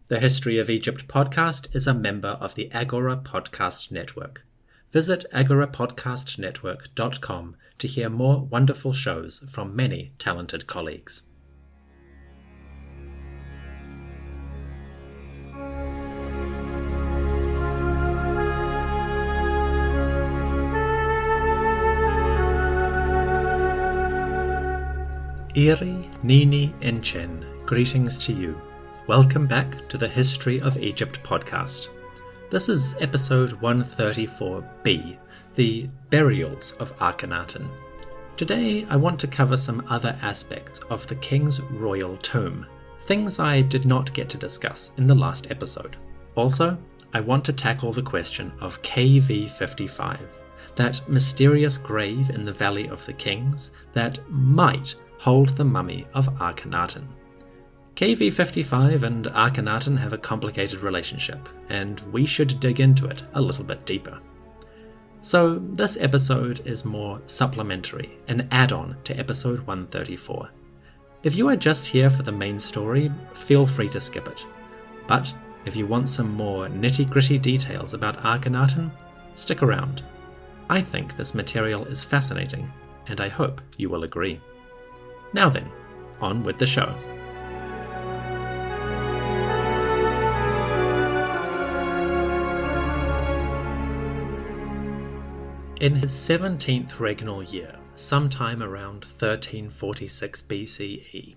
The History of Egypt podcast is a member of the Agora Podcast Network. Visit agorapodcastnetwork.com to hear more wonderful shows from many talented colleagues. Iri, Nini, Enchen, greetings to you. Welcome back to the History of Egypt podcast. This is episode 134b, the Burials of Akhenaten. Today I want to cover some other aspects of the king's royal tomb, things I did not get to discuss in the last episode. Also, I want to tackle the question of KV55, that mysterious grave in the Valley of the Kings that might hold the mummy of Akhenaten. KV55 and Akhenaten have a complicated relationship, and we should dig into it a little bit deeper. So this episode is more supplementary, an add-on to episode 134. If you are just here for the main story, feel free to skip it. But if you want some more nitty-gritty details about Akhenaten, stick around. I think this material is fascinating, and I hope you will agree. Now then, on with the show. In his 17th regnal year, sometime around 1346 BCE,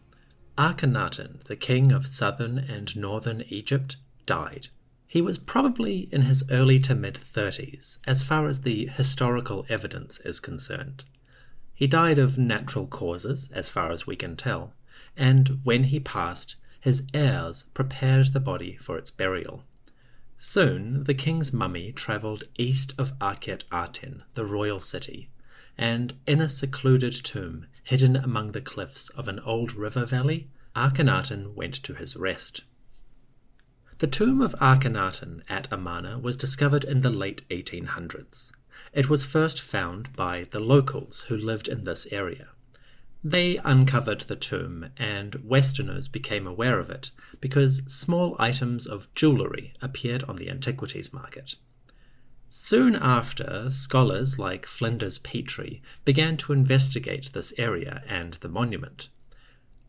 Akhenaten, the king of southern and northern Egypt, died. He was probably in his early to mid-30s, as far as the historical evidence is concerned. He died of natural causes, as far as we can tell, and when he passed, his heirs prepared the body for its burial. Soon the king's mummy travelled east of Akhenaten, the royal city, and in a secluded tomb hidden among the cliffs of an old river valley, Akhenaten went to his rest. The tomb of Akhenaten at Amarna was discovered in the late 1800s. It was first found by the locals who lived in this area. They uncovered the tomb, and Westerners became aware of it because small items of jewellery appeared on the antiquities market. Soon after, scholars like Flinders Petrie began to investigate this area and the monument.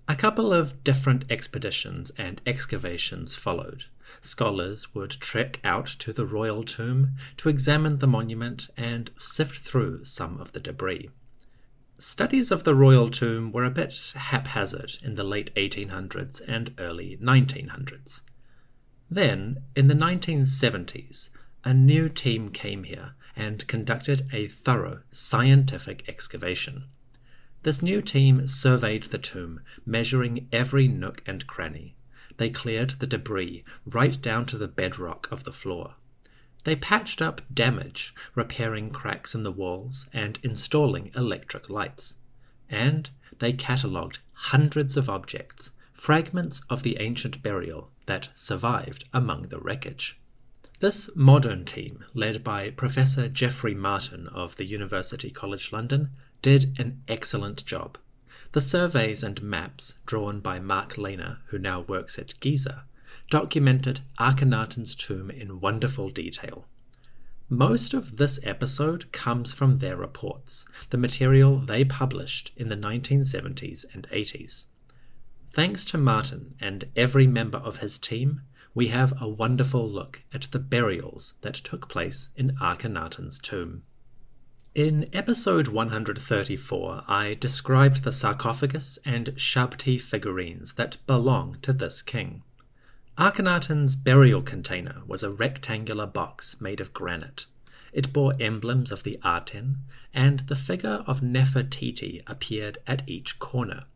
A couple of different expeditions and excavations followed. Scholars would trek out to the royal tomb to examine the monument and sift through some of the debris. Studies of the royal tomb were a bit haphazard in the late 1800s and early 1900s. Then, in the 1970s, a new team came here and conducted a thorough scientific excavation. This new team surveyed the tomb, measuring every nook and cranny. They cleared the debris right down to the bedrock of the floor. They patched up damage, repairing cracks in the walls and installing electric lights. And they catalogued hundreds of objects, fragments of the ancient burial that survived among the wreckage. This modern team, led by Professor Geoffrey Martin of the University College London, did an excellent job. The surveys and maps, drawn by Mark Lehner, who now works at Giza, documented Akhenaten's tomb in wonderful detail. Most of this episode comes from their reports, the material they published in the 1970s and 80s. Thanks to Martin and every member of his team, we have a wonderful look at the burials that took place in Akhenaten's tomb. In episode 134, I described the sarcophagus and shabti figurines that belong to this king. Akhenaten's burial container was a rectangular box made of granite. It bore emblems of the Aten, and the figure of Nefertiti appeared at each corner,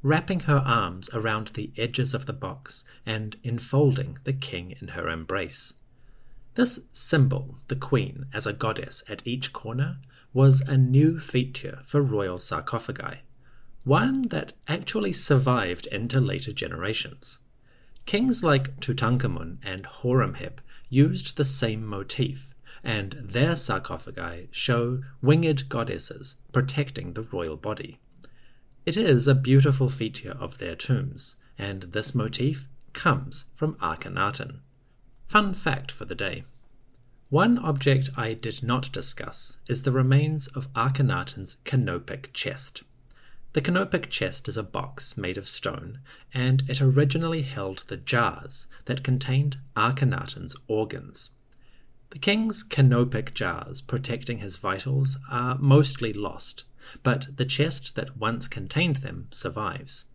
wrapping her arms around the edges of the box and enfolding the king in her embrace. This symbol, the queen as a goddess at each corner, was a new feature for royal sarcophagi, one that actually survived into later generations. Kings like Tutankhamun and Horemheb used the same motif, and their sarcophagi show winged goddesses protecting the royal body. It is a beautiful feature of their tombs, and this motif comes from Akhenaten. Fun fact for the day. One object I did not discuss is the remains of Akhenaten's canopic chest. The canopic chest is a box made of stone, and it originally held the jars that contained Akhenaten's organs. The king's canopic jars protecting his vitals are mostly lost, but the chest that once contained them survives.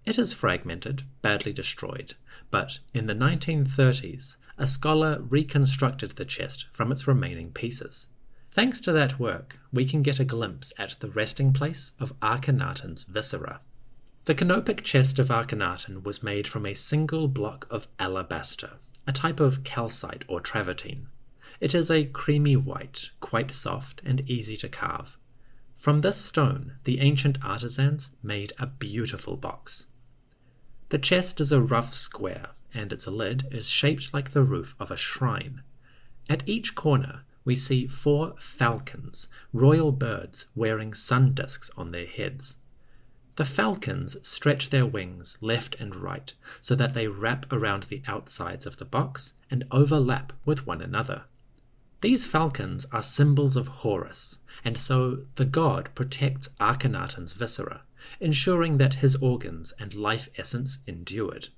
It is fragmented, badly destroyed, but in the 1930s, a scholar reconstructed the chest from its remaining pieces. Thanks to that work, we can get a glimpse at the resting place of Akhenaten's viscera. The canopic chest of Akhenaten was made from a single block of alabaster, a type of calcite or travertine. It is a creamy white, quite soft and easy to carve. From this stone, the ancient artisans made a beautiful box. The chest is a rough square, and its lid is shaped like the roof of a shrine. At each corner, we see 4 falcons, royal birds wearing sun discs on their heads. The falcons stretch their wings left and right so that they wrap around the outsides of the box and overlap with one another. These falcons are symbols of Horus, and so the god protects Akhenaten's viscera, ensuring that his organs and life essence endured.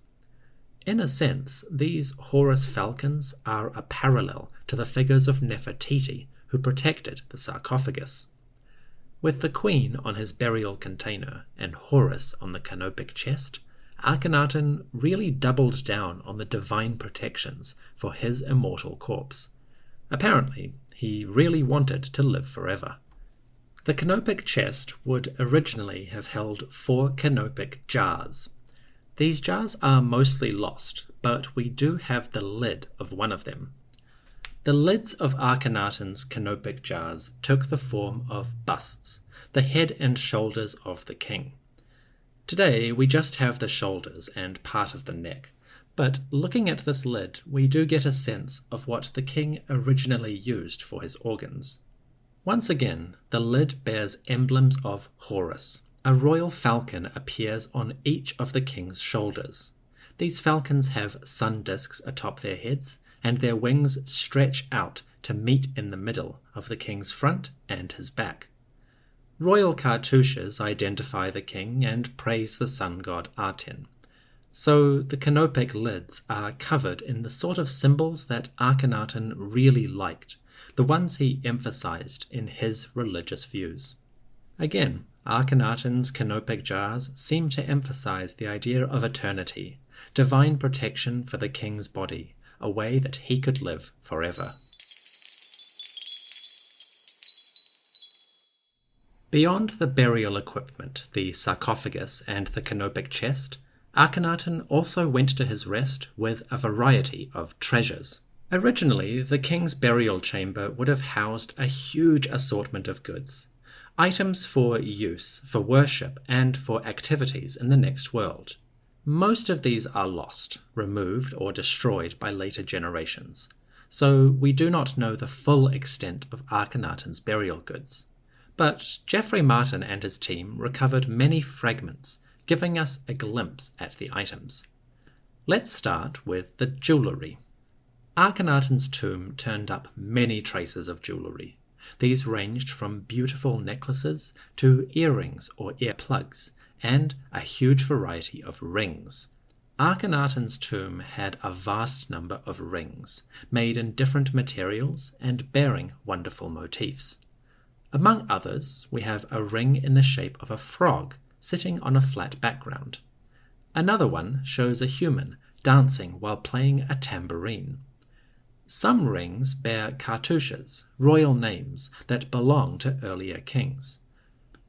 In a sense, these Horus falcons are a parallel to the figures of Nefertiti who protected the sarcophagus. With the queen on his burial container and Horus on the canopic chest, Akhenaten really doubled down on the divine protections for his immortal corpse. Apparently, he really wanted to live forever. The canopic chest would originally have held 4 canopic jars. These jars are mostly lost, but we do have the lid of one of them. The lids of Akhenaten's canopic jars took the form of busts, the head and shoulders of the king. Today we just have the shoulders and part of the neck, but looking at this lid we do get a sense of what the king originally used for his organs. Once again, the lid bears emblems of Horus. A royal falcon appears on each of the king's shoulders. These falcons have sun discs atop their heads, and their wings stretch out to meet in the middle of the king's front and his back. Royal cartouches identify the king and praise the sun god Aten. So the canopic lids are covered in the sort of symbols that Akhenaten really liked, the ones he emphasized in his religious views. Again, Akhenaten's canopic jars seem to emphasize the idea of eternity, divine protection for the king's body, a way that he could live forever. Beyond the burial equipment, the sarcophagus and the canopic chest, Akhenaten also went to his rest with a variety of treasures. Originally, the king's burial chamber would have housed a huge assortment of goods, items for use, for worship, and for activities in the next world. Most of these are lost, removed, or destroyed by later generations, so we do not know the full extent of Akhenaten's burial goods. But Geoffrey Martin and his team recovered many fragments, giving us a glimpse at the items. Let's start with the jewellery. Akhenaten's tomb turned up many traces of jewellery. These ranged from beautiful necklaces to earrings or earplugs, and a huge variety of rings. Akhenaten's tomb had a vast number of rings, made in different materials and bearing wonderful motifs. Among others, we have a ring in the shape of a frog sitting on a flat background. Another one shows a human dancing while playing a tambourine. Some rings bear cartouches, royal names that belong to earlier kings.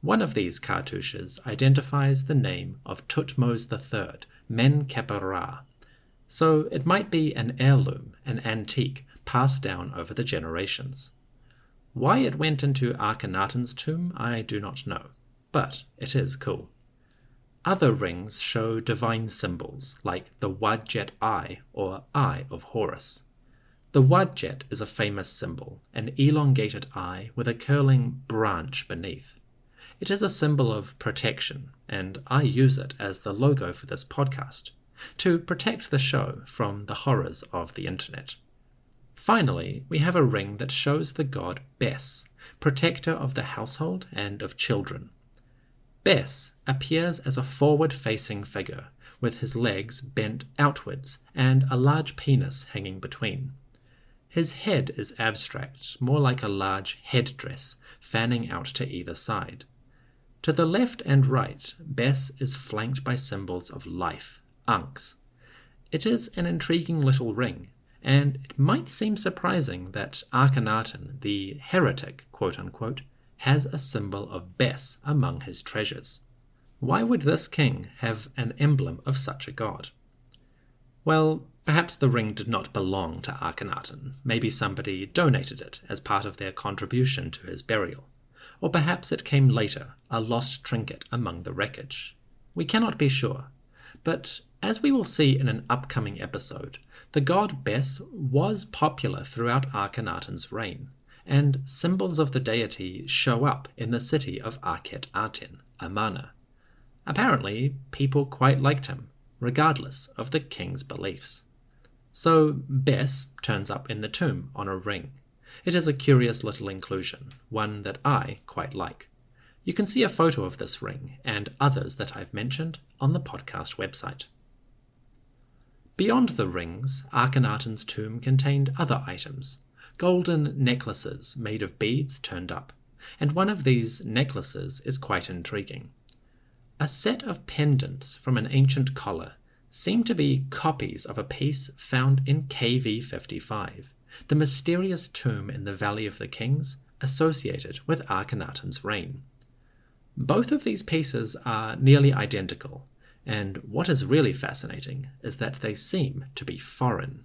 One of these cartouches identifies the name of Thutmose III, Menkhkare, so it might be an heirloom, an antique, passed down over the generations. Why it went into Akhenaten's tomb, I do not know, but it is cool. Other rings show divine symbols, like the Wadjet Eye, or Eye of Horus. The Wadjet is a famous symbol, an elongated eye with a curling branch beneath. It is a symbol of protection, and I use it as the logo for this podcast. to protect the show from the horrors of the internet. Finally, we have a ring that shows the god Bes, protector of the household and of children. Bes appears as a forward-facing figure, with his legs bent outwards and a large penis hanging between. His head is abstract, more like a large headdress, fanning out to either side. To the left and right, Bes is flanked by symbols of life, ankhs. It is an intriguing little ring, and it might seem surprising that Akhenaten, the heretic, quote-unquote, has a symbol of Bes among his treasures. Why would this king have an emblem of such a god? Well, perhaps the ring did not belong to Akhenaten. Maybe somebody donated it as part of their contribution to his burial. Or perhaps it came later, a lost trinket among the wreckage. We cannot be sure. But as we will see in an upcoming episode, the god Bes was popular throughout Akhenaten's reign, and symbols of the deity show up in the city of Akhenaten, Amarna. Apparently, people quite liked him, regardless of the king's beliefs. So Bes turns up in the tomb on a ring. It is a curious little inclusion, one that I quite like. You can see a photo of this ring and others that I've mentioned on the podcast website. Beyond the rings, Akhenaten's tomb contained other items. Golden necklaces made of beads turned up, and one of these necklaces is quite intriguing. A set of pendants from an ancient collar seem to be copies of a piece found in KV 55, the mysterious tomb in the Valley of the Kings associated with Akhenaten's reign. Both of these pieces are nearly identical, and what is really fascinating is that they seem to be foreign.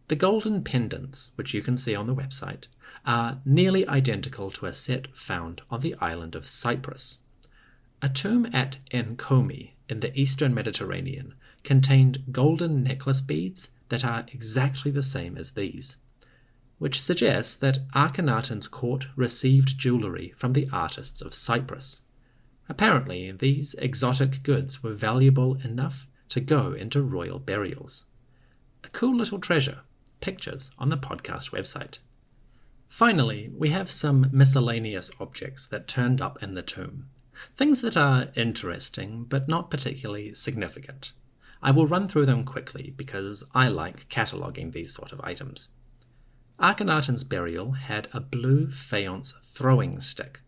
The golden pendants, which you can see on the website, are nearly identical to a set found on the island of Cyprus. A tomb at Enkomi in the eastern Mediterranean contained golden necklace beads that are exactly the same as these, which suggests that Akhenaten's court received jewellery from the artists of Cyprus. Apparently, these exotic goods were valuable enough to go into royal burials. A cool little treasure. Pictures on the podcast website. Finally, we have some miscellaneous objects that turned up in the tomb. Things that are interesting, but not particularly significant. I will run through them quickly because I like cataloguing these sort of items. Akhenaten's burial had a blue faience throwing stick.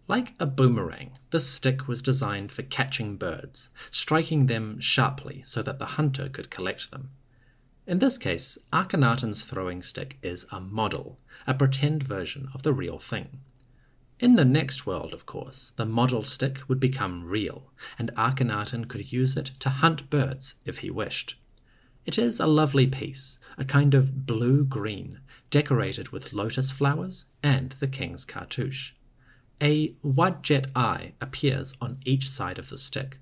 Like a boomerang, this stick was designed for catching birds, striking them sharply so that the hunter could collect them. In this case, Akhenaten's throwing stick is a model, a pretend version of the real thing. In the next world, of course, the model stick would become real, and Akhenaten could use it to hunt birds if he wished. It is a lovely piece, a kind of blue-green, decorated with lotus flowers and the king's cartouche. A wadjet eye appears on each side of the stick.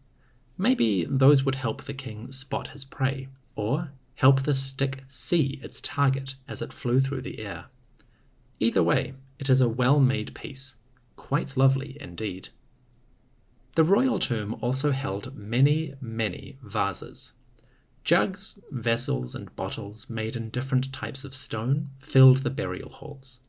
Maybe those would help the king spot his prey, or help the stick see its target as it flew through the air. Either way, it is a well-made piece, quite lovely indeed. The royal tomb also held many, many vases. Jugs, vessels, and bottles made in different types of stone filled the burial halls.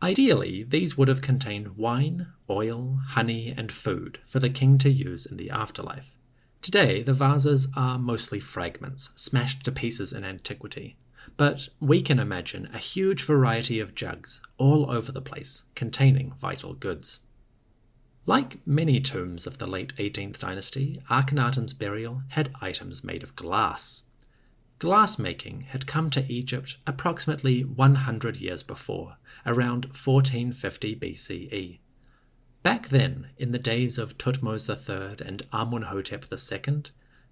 Ideally, these would have contained wine, oil, honey, and food for the king to use in the afterlife. Today, the vases are mostly fragments, smashed to pieces in antiquity, but we can imagine a huge variety of jugs all over the place, containing vital goods. Like many tombs of the late 18th dynasty, Akhenaten's burial had items made of glass. Glass-making had come to Egypt approximately 100 years before, around 1450 BCE. Back then, in the days of Thutmose III and Amunhotep II,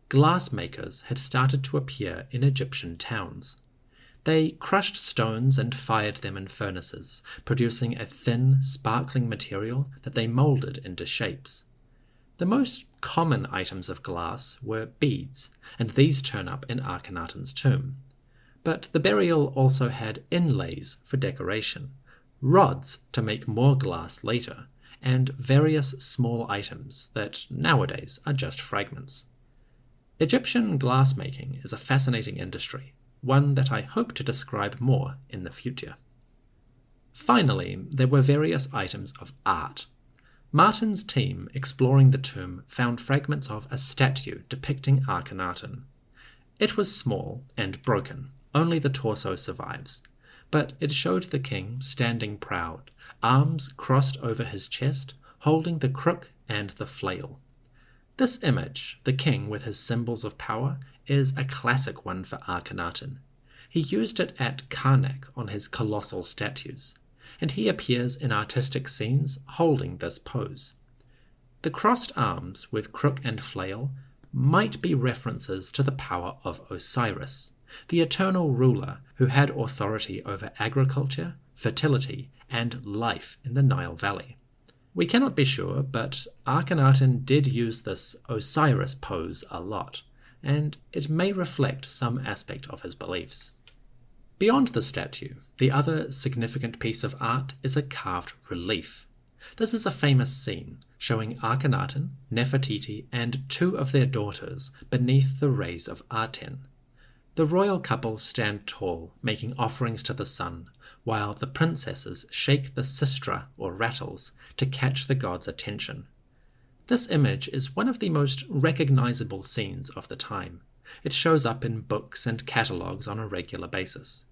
glassmakers had started to appear in Egyptian towns. They crushed stones and fired them in furnaces, producing a thin, sparkling material that they moulded into shapes. The most common items of glass were beads, and these turn up in Akhenaten's tomb. But the burial also had inlays for decoration, rods to make more glass later, and various small items that nowadays are just fragments. Egyptian glassmaking is a fascinating industry, one that I hope to describe more in the future. Finally, there were various items of art. Martin's team exploring the tomb found fragments of a statue depicting Akhenaten. It was small and broken, only the torso survives, but it showed the king standing proud, arms crossed over his chest, holding the crook and the flail. This image, the king with his symbols of power, is a classic one for Akhenaten. He used it at Karnak on his colossal statues, and he appears in artistic scenes holding this pose. The crossed arms with crook and flail might be references to the power of Osiris, the eternal ruler who had authority over agriculture, fertility, and life in the Nile Valley. We cannot be sure, but Akhenaten did use this Osiris pose a lot, and it may reflect some aspect of his beliefs. Beyond the statue, the other significant piece of art is a carved relief. This is a famous scene showing Akhenaten, Nefertiti, and 2 of their daughters beneath the rays of Aten. The royal couple stand tall, making offerings to the sun, while the princesses shake the sistra or rattles to catch the god's attention. This image is one of the most recognizable scenes of the time. It shows up in books and catalogues on a regular basis.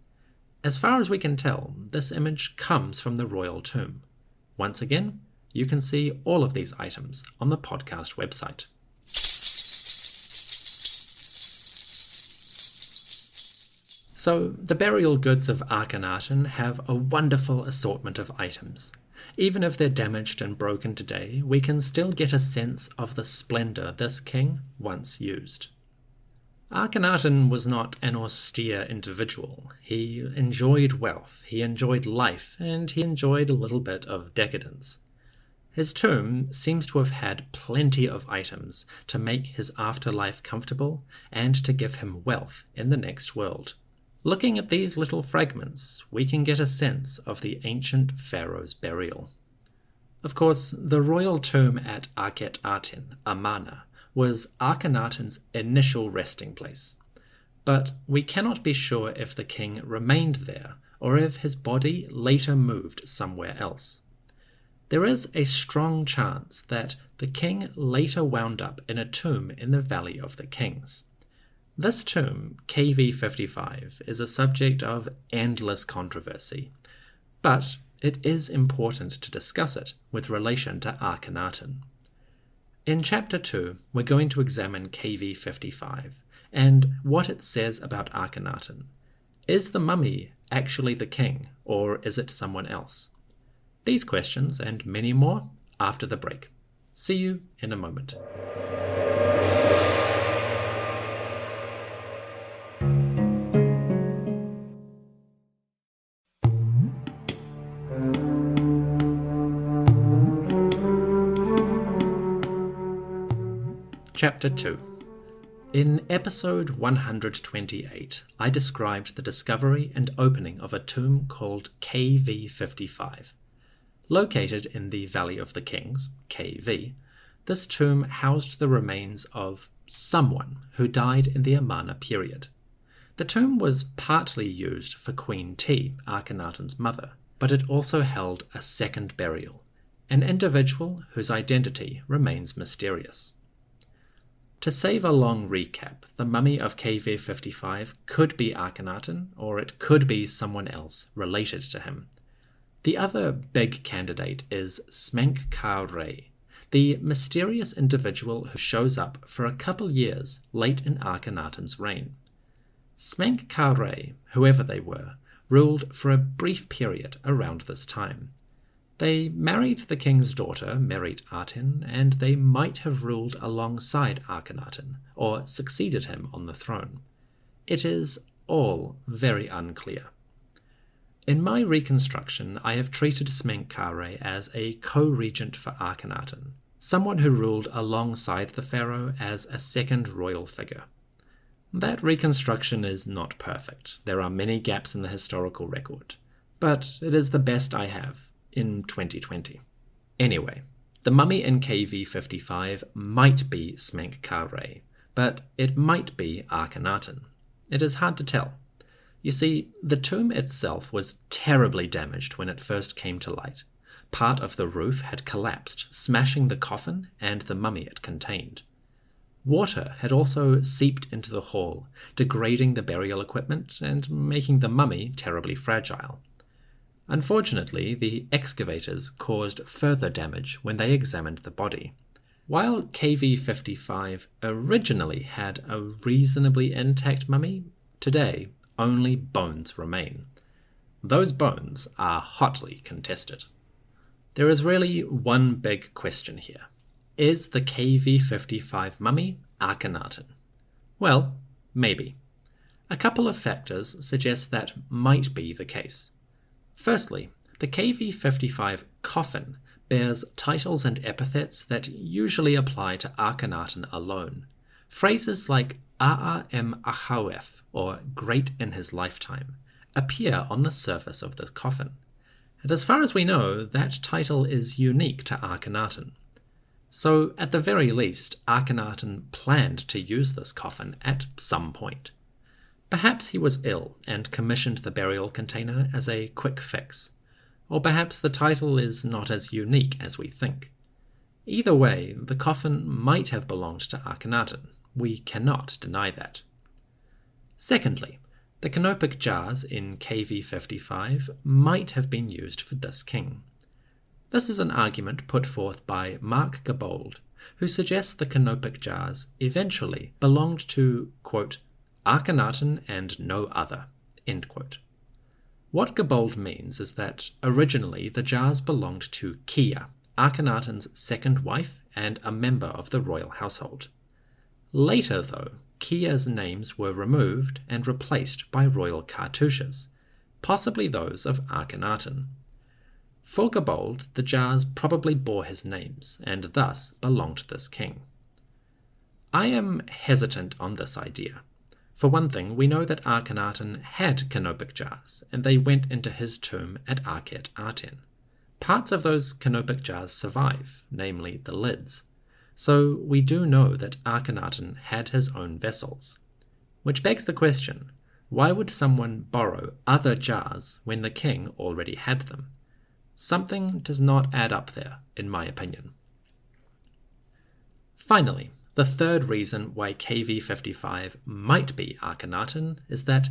As far as we can tell, this image comes from the royal tomb. Once again, you can see all of these items on the podcast website. So, the burial goods of Akhenaten have a wonderful assortment of items. Even if they're damaged and broken today, we can still get a sense of the splendor this king once used. Akhenaten was not an austere individual. He enjoyed wealth, he enjoyed life, and he enjoyed a little bit of decadence. His tomb seems to have had plenty of items to make his afterlife comfortable and to give him wealth in the next world. Looking at these little fragments, we can get a sense of the ancient pharaoh's burial. Of course, the royal tomb at Akhenaten, Amarna, was Akhenaten's initial resting place, but we cannot be sure if the king remained there or if his body later moved somewhere else. There is a strong chance that the king later wound up in a tomb in the Valley of the Kings. This tomb, KV55, is a subject of endless controversy, but it is important to discuss it with relation to Akhenaten. In Chapter 2, we're going to examine KV55 and what it says about Akhenaten. Is the mummy actually the king, or is it someone else? These questions and many more after the break. See you in a moment. Chapter 2. In episode 128, I described the discovery and opening of a tomb called KV55. Located in the Valley of the Kings, KV, this tomb housed the remains of someone who died in the Amarna period. The tomb was partly used for Queen Tiyi, Akhenaten's mother, but it also held a second burial, an individual whose identity remains mysterious. To save a long recap, the mummy of KV55 could be Akhenaten, or it could be someone else related to him. The other big candidate is Smenkhkare, the mysterious individual who shows up for a couple years late in Akhenaten's reign. Smenkhkare, whoever they were, ruled for a brief period around this time. They married the king's daughter, Aten, and they might have ruled alongside Akhenaten, or succeeded him on the throne. It is all very unclear. In my reconstruction, I have treated Smenkhkare as a co-regent for Akhenaten, someone who ruled alongside the pharaoh as a second royal figure. That reconstruction is not perfect. There are many gaps in the historical record, but it is the best I have in 2020. Anyway, the mummy in KV55 might be Smenkhkare, but it might be Akhenaten. It is hard to tell. You see, the tomb itself was terribly damaged when it first came to light. Part of the roof had collapsed, smashing the coffin and the mummy it contained. Water had also seeped into the hall, degrading the burial equipment and making the mummy terribly fragile. Unfortunately, the excavators caused further damage when they examined the body. While KV-55 originally had a reasonably intact mummy, today only bones remain. Those bones are hotly contested. There is really one big question here. Is the KV-55 mummy Akhenaten? Well, maybe. A couple of factors suggest that might be the case. Firstly, the KV-55 coffin bears titles and epithets that usually apply to Akhenaten alone. Phrases like A'a em Achawef, or great in his lifetime, appear on the surface of the coffin. And as far as we know, that title is unique to Akhenaten. So, at the very least, Akhenaten planned to use this coffin at some point. Perhaps he was ill and commissioned the burial container as a quick fix. Or perhaps the title is not as unique as we think. Either way, the coffin might have belonged to Akhenaten. We cannot deny that. Secondly, the canopic jars in KV-55 might have been used for this king. This is an argument put forth by Mark Gabold, who suggests the canopic jars eventually belonged to, quote, Akhenaten and no other, end quote. What Gabold means is that originally the jars belonged to Kiya, Akhenaten's second wife and a member of the royal household. Later, though, Kiya's names were removed and replaced by royal cartouches, possibly those of Akhenaten. For Gabold, the jars probably bore his names, and thus belonged to this king. I am hesitant on this idea. For one thing, we know that Akhenaten had canopic jars, and they went into his tomb at Akhenaten. Parts of those canopic jars survive, namely the lids. So we do know that Akhenaten had his own vessels. Which begs the question, why would someone borrow other jars when the king already had them? Something does not add up there, in my opinion. Finally, the third reason why KV-55 might be Akhenaten is that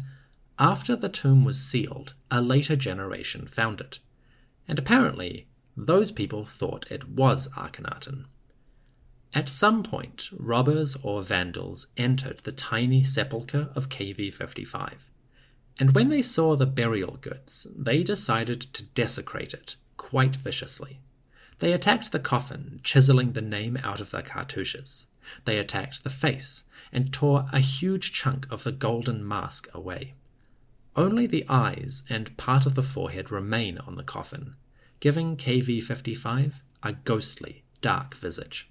after the tomb was sealed, a later generation found it. And apparently, those people thought it was Akhenaten. At some point, robbers or vandals entered the tiny sepulchre of KV-55, and when they saw the burial goods, they decided to desecrate it quite viciously. They attacked the coffin, chiseling the name out of the cartouches. They attacked the face, and tore a huge chunk of the golden mask away. Only the eyes and part of the forehead remain on the coffin, giving KV-55 a ghostly, dark visage.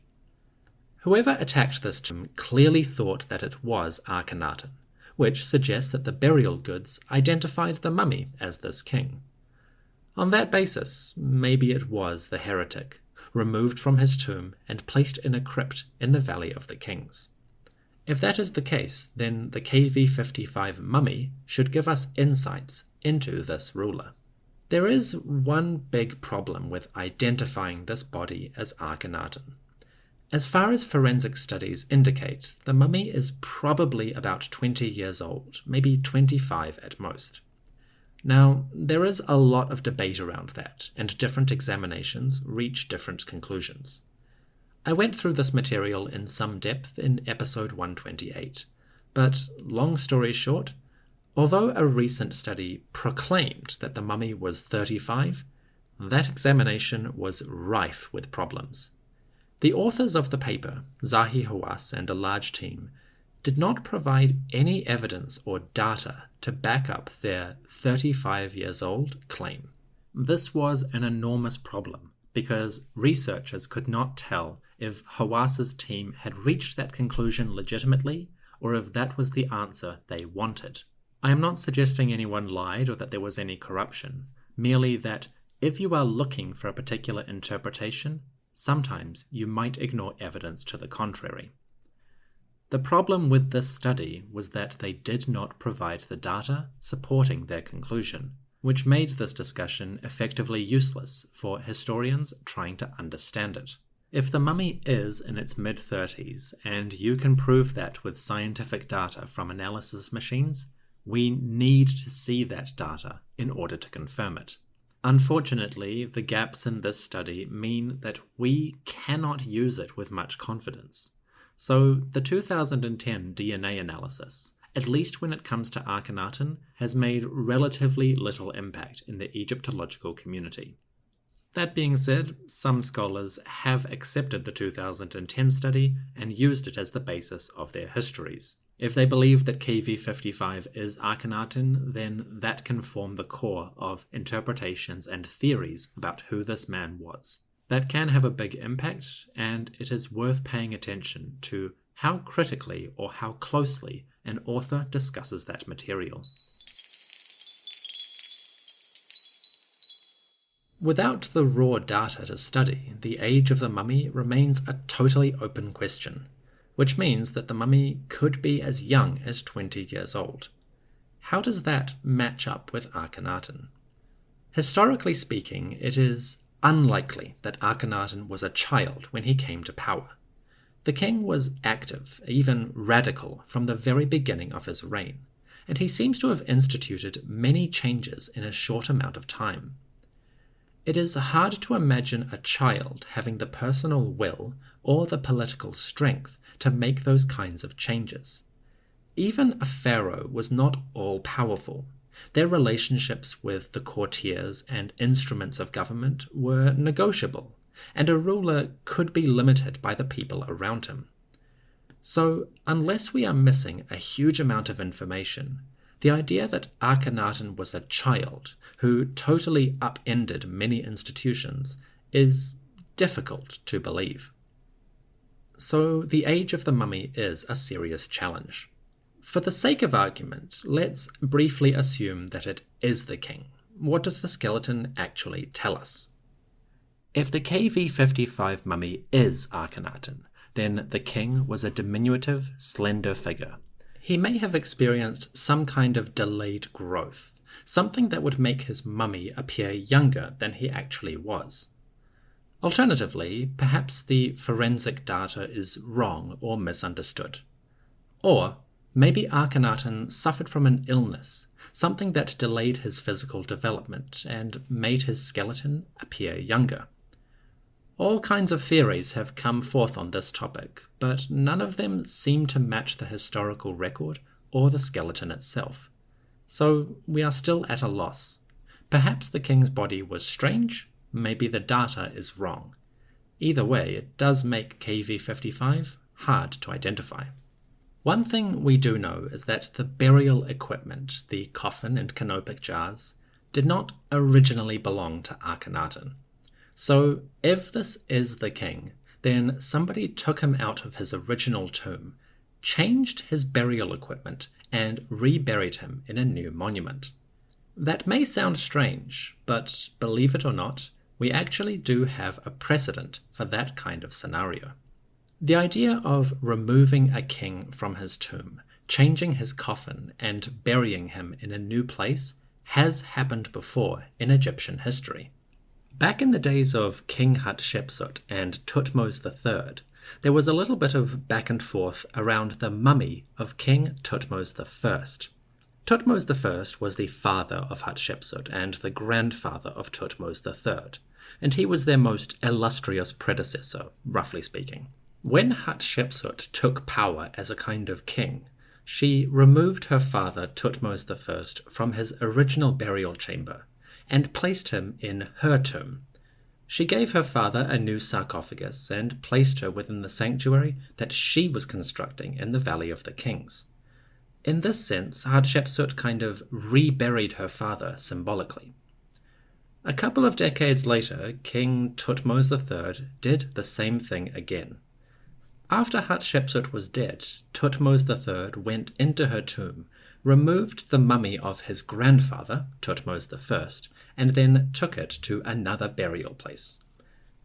Whoever attacked this tomb clearly thought that it was Akhenaten, which suggests that the burial goods identified the mummy as this king. On that basis, maybe it was the heretic, removed from his tomb and placed in a crypt in the Valley of the Kings. If that is the case, then the KV-55 mummy should give us insights into this ruler. There is one big problem with identifying this body as Akhenaten. As far as forensic studies indicate, the mummy is probably about 20 years old, maybe 25 at most. Now, there is a lot of debate around that, and different examinations reach different conclusions. I went through this material in some depth in episode 128, but long story short, although a recent study proclaimed that the mummy was 35, that examination was rife with problems. The authors of the paper, Zahi Hawass and a large team, did not provide any evidence or data to back up their 35 years old claim. This was an enormous problem because researchers could not tell if Hawass's team had reached that conclusion legitimately or if that was the answer they wanted. I am not suggesting anyone lied or that there was any corruption, merely that if you are looking for a particular interpretation, sometimes you might ignore evidence to the contrary. The problem with this study was that they did not provide the data supporting their conclusion, which made this discussion effectively useless for historians trying to understand it. If the mummy is in its mid-30s, and you can prove that with scientific data from analysis machines, we need to see that data in order to confirm it. Unfortunately, the gaps in this study mean that we cannot use it with much confidence. So the 2010 DNA analysis, at least when it comes to Akhenaten, has made relatively little impact in the Egyptological community. That being said, some scholars have accepted the 2010 study and used it as the basis of their histories. If they believe that KV55 is Akhenaten, then that can form the core of interpretations and theories about who this man was. That can have a big impact, and it is worth paying attention to how critically or how closely an author discusses that material. Without the raw data to study, the age of the mummy remains a totally open question, which means that the mummy could be as young as 20 years old. How does that match up with Akhenaten? Historically speaking, it is unlikely that Akhenaten was a child when he came to power. The king was active, even radical, from the very beginning of his reign, and he seems to have instituted many changes in a short amount of time. It is hard to imagine a child having the personal will or the political strength to make those kinds of changes. Even a pharaoh was not all-powerful. Their relationships with the courtiers and instruments of government were negotiable, and a ruler could be limited by the people around him. So, unless we are missing a huge amount of information, the idea that Akhenaten was a child who totally upended many institutions is difficult to believe. So the age of the mummy is a serious challenge. For the sake of argument, let's briefly assume that it is the king. What does the skeleton actually tell us? If the KV55 mummy is Akhenaten, then the king was a diminutive, slender figure. He may have experienced some kind of delayed growth, something that would make his mummy appear younger than he actually was. Alternatively, perhaps the forensic data is wrong or misunderstood. Or maybe Akhenaten suffered from an illness, something that delayed his physical development and made his skeleton appear younger. All kinds of theories have come forth on this topic, but none of them seem to match the historical record or the skeleton itself. So we are still at a loss. Perhaps the king's body was strange, maybe the data is wrong. Either way, it does make KV55 hard to identify. One thing we do know is that the burial equipment, the coffin and canopic jars, did not originally belong to Akhenaten. So, if this is the king, then somebody took him out of his original tomb, changed his burial equipment, and reburied him in a new monument. That may sound strange, but believe it or not, we actually do have a precedent for that kind of scenario. The idea of removing a king from his tomb, changing his coffin, and burying him in a new place has happened before in Egyptian history. Back in the days of King Hatshepsut and Thutmose III, there was a little bit of back and forth around the mummy of King Thutmose I. Thutmose I was the father of Hatshepsut and the grandfather of Thutmose III, and he was their most illustrious predecessor, roughly speaking. When Hatshepsut took power as a kind of king, she removed her father Thutmose I from his original burial chamber and placed him in her tomb. She gave her father a new sarcophagus and placed her within the sanctuary that she was constructing in the Valley of the Kings. In this sense, Hatshepsut kind of reburied her father symbolically. A couple of decades later, King Thutmose III did the same thing again. After Hatshepsut was dead, Thutmose III went into her tomb, removed the mummy of his grandfather, Thutmose I, and then took it to another burial place.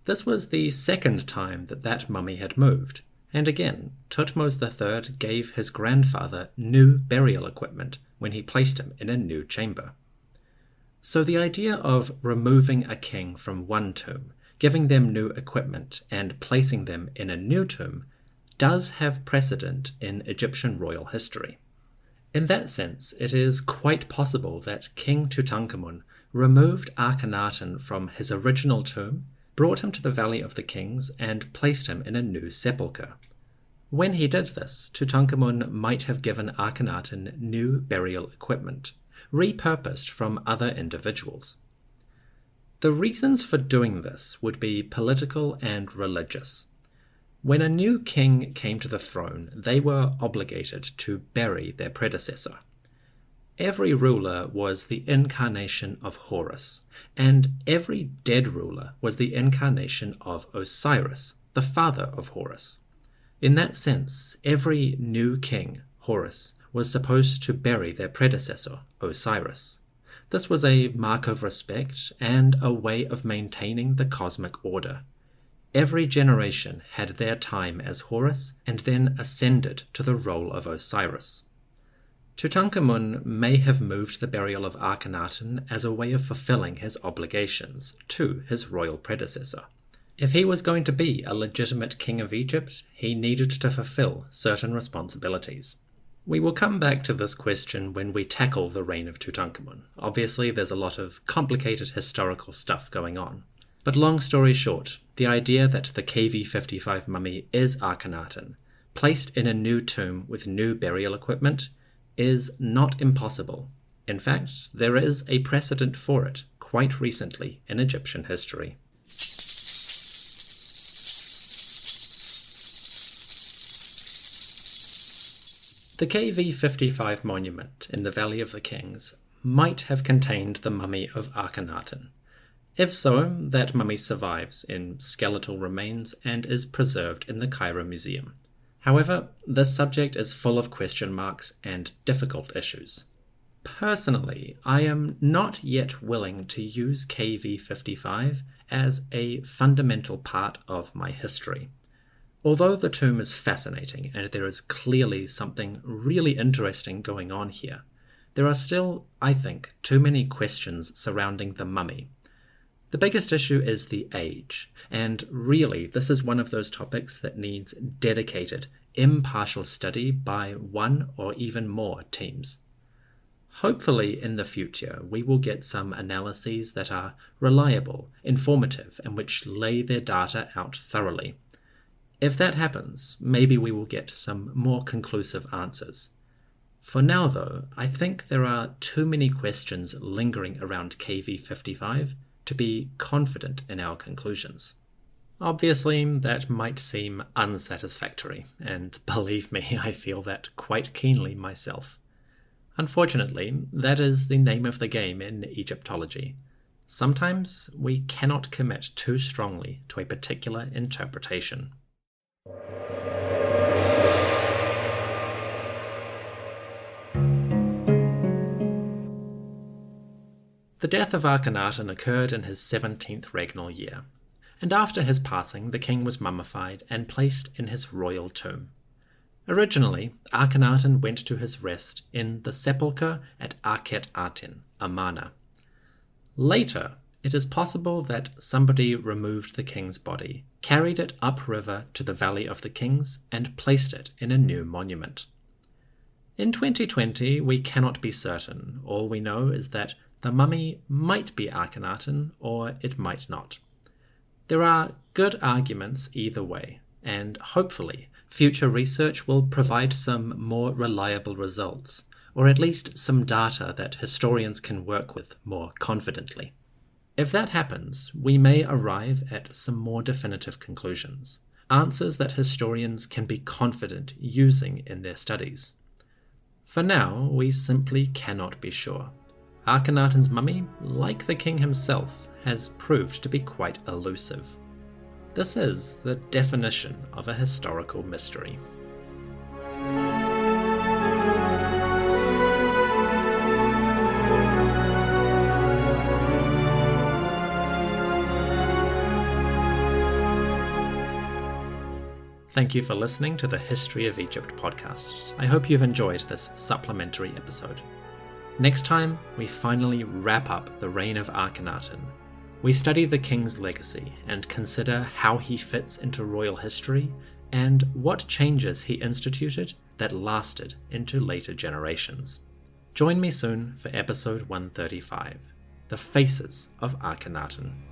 This was the second time that mummy had moved, And again, Thutmose III gave his grandfather new burial equipment when he placed him in a new chamber. So the idea of removing a king from one tomb, giving them new equipment, and placing them in a new tomb does have precedent in Egyptian royal history. In that sense, it is quite possible that King Tutankhamun removed Akhenaten from his original tomb, brought him to the Valley of the Kings, and placed him in a new sepulchre. When he did this, Tutankhamun might have given Akhenaten new burial equipment, repurposed from other individuals. The reasons for doing this would be political and religious. When a new king came to the throne, they were obligated to bury their predecessor. Every ruler was the incarnation of Horus, and every dead ruler was the incarnation of Osiris, the father of Horus. In that sense, every new king, Horus, was supposed to bury their predecessor, Osiris. This was a mark of respect and a way of maintaining the cosmic order. Every generation had their time as Horus and then ascended to the role of Osiris. Tutankhamun may have moved the burial of Akhenaten as a way of fulfilling his obligations to his royal predecessor. If he was going to be a legitimate king of Egypt, he needed to fulfill certain responsibilities. We will come back to this question when we tackle the reign of Tutankhamun. Obviously, there's a lot of complicated historical stuff going on. But long story short, the idea that the KV-55 mummy is Akhenaten, placed in a new tomb with new burial equipment, is not impossible. In fact, there is a precedent for it quite recently in Egyptian history. The KV-55 monument in the Valley of the Kings might have contained the mummy of Akhenaten. If so, that mummy survives in skeletal remains and is preserved in the Cairo Museum. However, this subject is full of question marks and difficult issues. Personally, I am not yet willing to use KV-55 as a fundamental part of my history. Although the tomb is fascinating and there is clearly something really interesting going on here, there are still, I think, too many questions surrounding the mummy. The biggest issue is the age, and really this is one of those topics that needs dedicated, impartial study by one or even more teams. Hopefully in the future we will get some analyses that are reliable, informative, and which lay their data out thoroughly. If that happens, maybe we will get some more conclusive answers. For now though, I think there are too many questions lingering around KV-55 to be confident in our conclusions. Obviously, that might seem unsatisfactory, and believe me, I feel that quite keenly myself. Unfortunately, that is the name of the game in Egyptology. Sometimes we cannot commit too strongly to a particular interpretation. The death of Akhenaten occurred in his 17th regnal year, and after his passing the king was mummified and placed in his royal tomb. Originally, Akhenaten went to his rest in the sepulchre at Akhenaten, Amarna. Later, it is possible that somebody removed the king's body, carried it upriver to the Valley of the Kings, and placed it in a new monument. In 2020, we cannot be certain. All we know is that the mummy might be Akhenaten, or it might not. There are good arguments either way, and hopefully future research will provide some more reliable results, or at least some data that historians can work with more confidently. If that happens, we may arrive at some more definitive conclusions, answers that historians can be confident using in their studies. For now, we simply cannot be sure. Akhenaten's mummy, like the king himself, has proved to be quite elusive. This is the definition of a historical mystery. Thank you for listening to the History of Egypt podcast. I hope you've enjoyed this supplementary episode. Next time, we finally wrap up the reign of Akhenaten. We study the king's legacy and consider how he fits into royal history and what changes he instituted that lasted into later generations. Join me soon for episode 135, The Faces of Akhenaten.